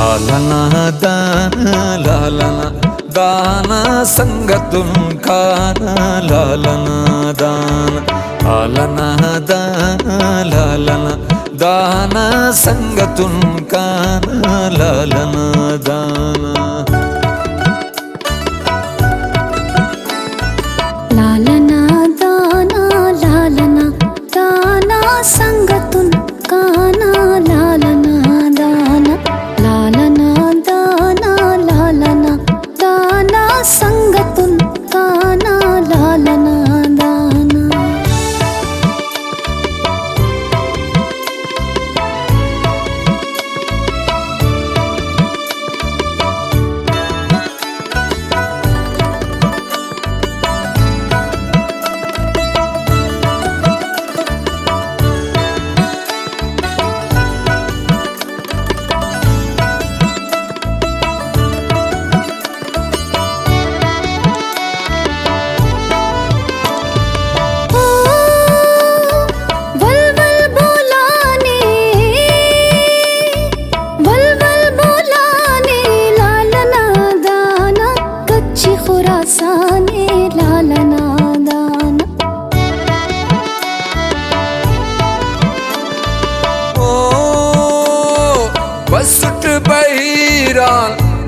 లాలన దాన లాలన దాన సంగతున్ కాన లాలన దాన లాలన దాన లాలన దాన సంగతున్ కాన లాలన దాన లాలన దాన లాలన దాన సంగతున్ కాన లాలన దాన లాలన దాన లాలన దాన సంగతున్ కాన లాలన దాన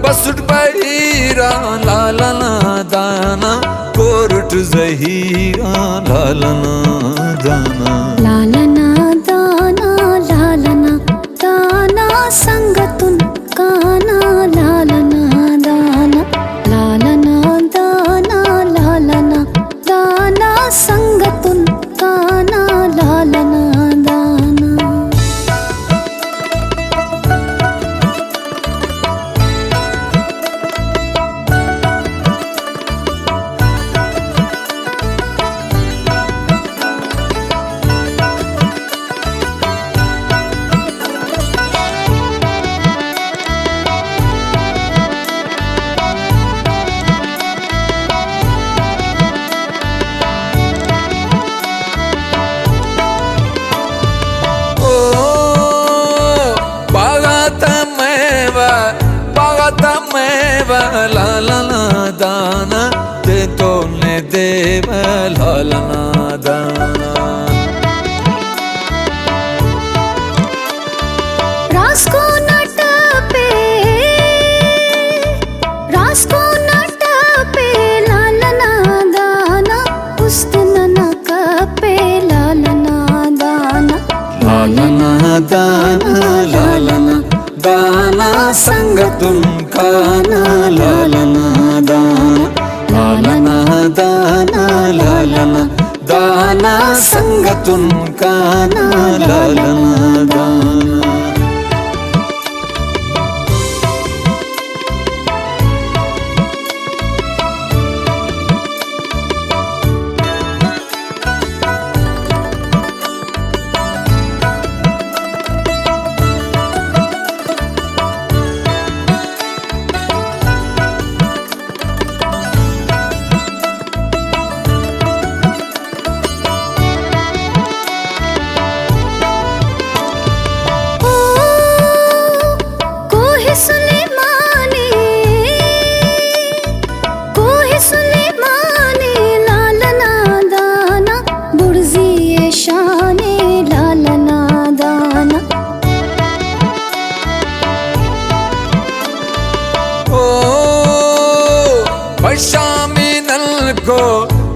बसुट बहिरान लालन दाना कोरट जहीरान लालन दाना लालन दाना लालन दाना संगतुन काना लालन दाना लालन दाना लालन दाना संगतुन काना लालन दाना लालन दाना ते तो ने देव लालन दाना रास्को नट पे लालन दाना उस्तन नक पे लालन दाना लालन दाना लालन दाना संगतुन काना लालन दाना लालन दाना लालन दाना संगतुन काना लालन दाना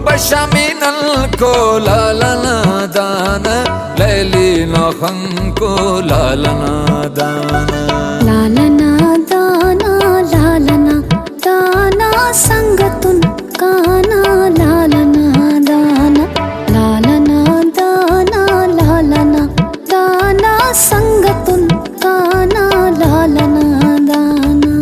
बशामिनल को लालन दाना लैली नखन को लालन दाना लालन दाना लालन दाना संगतुन काना लालन दाना लालन दाना लालन दाना संगतुन काना लालन दाना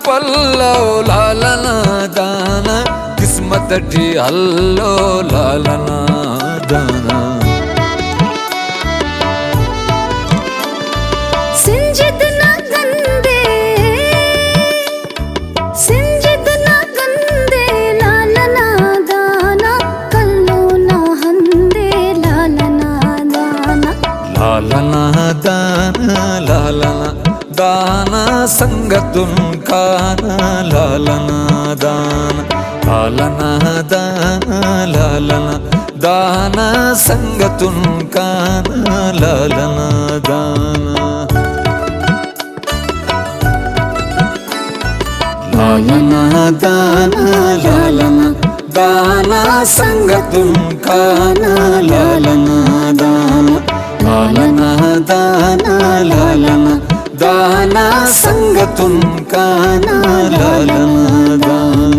पल्लव लालन दान किस्मत ठी हल्लो लालन दान सिंजिद न गंदे लालना दाना कल्लो न हंदे लालना दाना लालना दाना लालना दाना संगतुन काना लालना दाना लालना दाना लालना दाना संगतुन काना लालना दाना लालना दाना लालना दाना संगतुन काना लालना दाना लालना दाना लालना दाना संगतुन काना लालना दाना